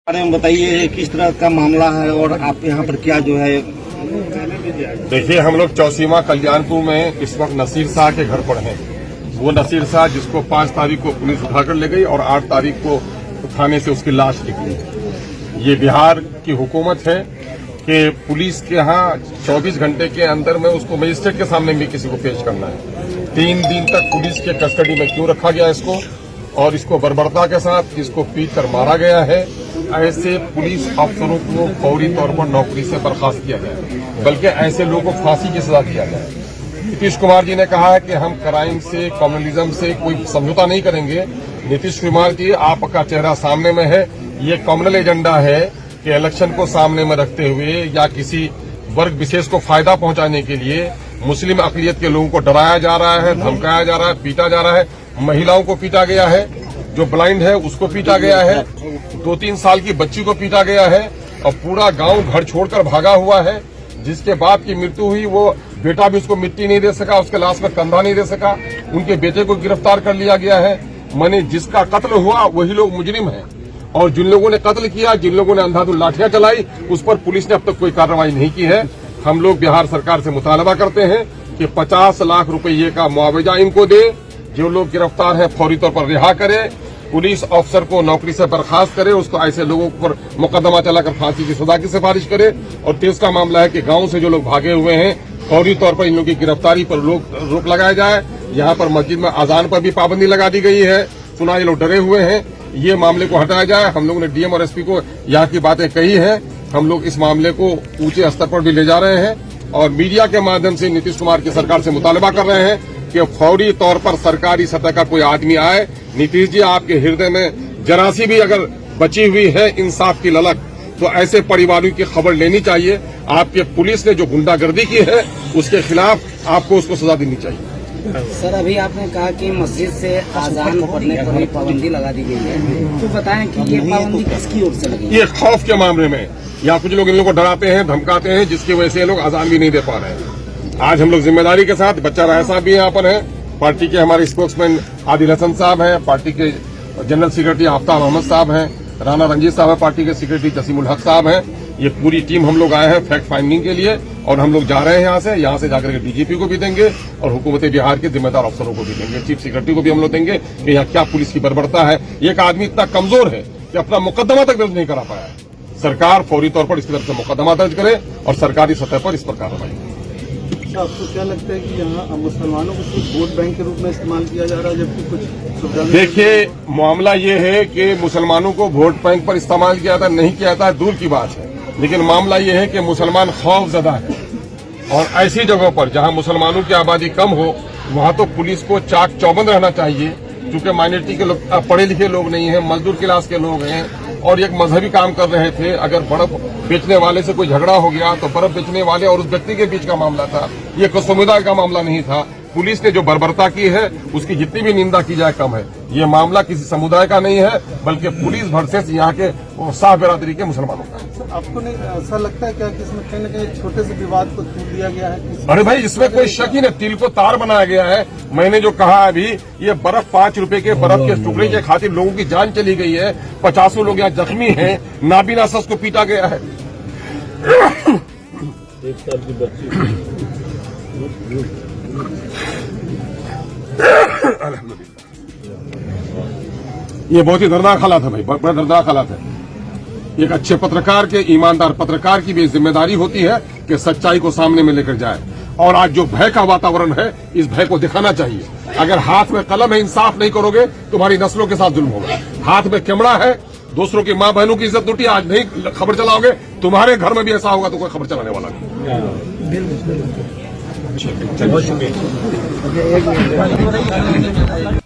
बारे में बताइए किस तरह का मामला है और आप यहाँ पर क्या जो है। देखिए, हम लोग चौसीमा कल्याणपुर में इस वक्त नसीर शाह के घर पर हैं। वो नसीर शाह जिसको 5 तारीख को पुलिस उठाकर ले गई और 8 तारीख को थाने से उसकी लाश निकली। ये बिहार की हुकूमत है कि पुलिस के यहाँ 24 घंटे के अंदर में उसको मजिस्ट्रेट के सामने भी किसी को पेश करना है। 3 दिन तक पुलिस के कस्टडी में क्यों रखा गया इसको, और इसको बर्बरता के साथ इसको पीट कर मारा गया है। ऐसे पुलिस अफसरों को फौरी तौर पर नौकरी से बर्खास्त किया गया, बल्कि ऐसे लोगों को फांसी की सजा दिया गया। नीतीश कुमार जी ने कहा है कि हम क्राइम से, कम्युनलिज्म से कोई समझौता नहीं करेंगे। नीतीश कुमार जी, आपका चेहरा सामने में है। ये कम्युनल एजेंडा है कि इलेक्शन को सामने में रखते हुए या किसी वर्ग विशेष को फायदा पहुंचाने के लिए मुस्लिम अकलियत के लोगों को डराया जा रहा है, धमकाया जा रहा है, पीटा जा रहा है। महिलाओं को पीटा गया है, जो ब्लाइंड है उसको पीटा गया है, 2-3 साल की बच्ची को पीटा गया है, और पूरा गांव घर छोड़कर भागा हुआ है। जिसके बाप की मृत्यु हुई वो बेटा भी उसको मिट्टी नहीं दे सका, उसके लाश में कंधा नहीं दे सका। उनके बेटे को गिरफ्तार कर लिया गया है। माने जिसका कत्ल हुआ वही लोग मुजरिम हैं, और जिन लोगों ने कत्ल किया, जिन लोगों ने अंधाधुंध लाठियां चलाई, उस पर पुलिस ने अब तक कोई कार्रवाई नहीं की है। हम लोग बिहार सरकार से मुतालबा करते हैं कि 50 लाख रुपये का मुआवजा इनको दे। जो लोग गिरफ्तार हैं फौरी तौर पर रिहा करे, पुलिस अफसर को नौकरी से बर्खास्त करे, उसको ऐसे लोगों पर मुकदमा चलाकर फांसी की सजा की सिफारिश करे। और तीसरा मामला है कि गांव से जो लोग भागे हुए हैं फौरी तौर पर इन लोगों की गिरफ्तारी पर रोक लगाया जाए। यहाँ पर मस्जिद में अजान पर भी पाबंदी लगा दी गई है। सुना ये लोग डरे हुए हैं, ये मामले को हटाया जाए। हम लोगों ने डीएम और एसपी को यहाँ की बातें कही है। हम लोग इस मामले को ऊंचे स्तर पर भी ले जा रहे हैं, और मीडिया के माध्यम से नीतीश कुमार की सरकार से मुतालबा कर रहे हैं कि फौरी तौर पर सरकारी सतह का कोई आदमी आए। नीतीश जी, आपके हृदय में जरा सी भी अगर बची हुई है इंसाफ की ललक, तो ऐसे परिवारों की खबर लेनी चाहिए। आपके पुलिस ने जो गुंडागर्दी की है उसके खिलाफ आपको उसको सजा देनी चाहिए। सर, अभी आपने कहा कि मस्जिद से अजान पढ़ने पर भी पाबंदी लगा दी गई है, तो बताएं कि ये पाबंदी किसकी ओर से लगी? ये खौफ के मामले में, या कुछ लोग इन लोगों को डराते हैं, धमकाते हैं, जिसकी वजह से ये लोग अजान भी नहीं दे पा रहे हैं। आज हम लोग जिम्मेदारी के साथ, बच्चा राय साहब भी यहाँ पर है, पार्टी के हमारे स्पोक्समैन आदिल हसन साहब हैं, पार्टी के जनरल सेक्रेटरी आफ्ताब अहमद साहब हैं, राना रंजीत साहब है, पार्टी के सेक्रेटरी जसीमुल हक साहब हैं। ये पूरी टीम हम लोग आए हैं फैक्ट फाइंडिंग के लिए, और हम लोग जा रहे हैं यहाँ से जाकर के डीजीपी को भी देंगे और हुकूमत बिहार के जिम्मेदार अफसरों को भी देंगे, चीफ सेक्रेटरी को भी हम लोग देंगे कि यहाँ क्या पुलिस की बर्बरता है। एक आदमी इतना कमजोर है कि अपना मुकदमा तक दर्ज नहीं करा पाया है। सरकार फौरी तौर पर इसकी तरफ से मुकदमा दर्ज करे और सरकारी सतह पर इस पर कार्रवाई करे। आपको क्या लगता है कि यहाँ मुसलमानों को सिर्फ वोट बैंक के रूप में इस्तेमाल किया जा रहा है, जबकि कुछ सुविधा? देखिए, मामला ये है कि मुसलमानों को वोट बैंक पर इस्तेमाल किया था, नहीं किया था, दूर की बात है। लेकिन मामला ये है कि मुसलमान खौफजदा है, और ऐसी जगहों पर जहां मुसलमानों की आबादी कम हो वहां तो पुलिस को चाक चौबंद रहना चाहिए। क्योंकि माइनॉरिटी के लोग, पढ़े लिखे लोग नहीं हैं, मजदूर क्लास के लोग हैं, और एक मजहबी काम कर रहे थे। अगर बर्फ बेचने वाले से कोई झगड़ा हो गया तो बर्फ बेचने वाले और उस व्यक्ति के बीच का मामला था, ये कोई समुदाय का मामला नहीं था। पुलिस ने जो बर्बरता की है उसकी जितनी भी निंदा की जाए कम है। ये मामला किसी समुदाय का नहीं है, बल्कि पुलिस वर्सेस यहाँ के साफ बिरादरी के मुसलमानों का है। आपको नहीं ऐसा लगता है क्या कि इसमें कहीं न कहीं छोटे से विवाद को छूट दिया गया है? अरे भाई, इसमें कोई शक ही नहीं, तिल को तार बनाया गया है। मैंने जो कहा अभी, ये बर्फ 5 रुपए के बर्फ के टुकड़े के खातिर लोगों की जान चली गई है। 50 लोग यहाँ जख्मी हैं, नाबीना शख्स को पीटा गया है। 1 साल की बच्ची ये बहुत ही दर्दनाक हालात है भाई, बड़ा दर्दनाक हालात है। एक अच्छे पत्रकार के, ईमानदार पत्रकार की भी जिम्मेदारी होती है कि सच्चाई को सामने में लेकर जाए। और आज जो भय का वातावरण है, इस भय को दिखाना चाहिए। अगर हाथ में कलम है, इंसाफ नहीं करोगे, तुम्हारी नस्लों के साथ जुल्म होगा। हाथ में कैमरा है, दूसरों की मां बहनों की इज्जत लूटी, आज नहीं खबर चलाओगे, तुम्हारे घर में भी ऐसा होगा तो कोई खबर चलाने वाला नहीं।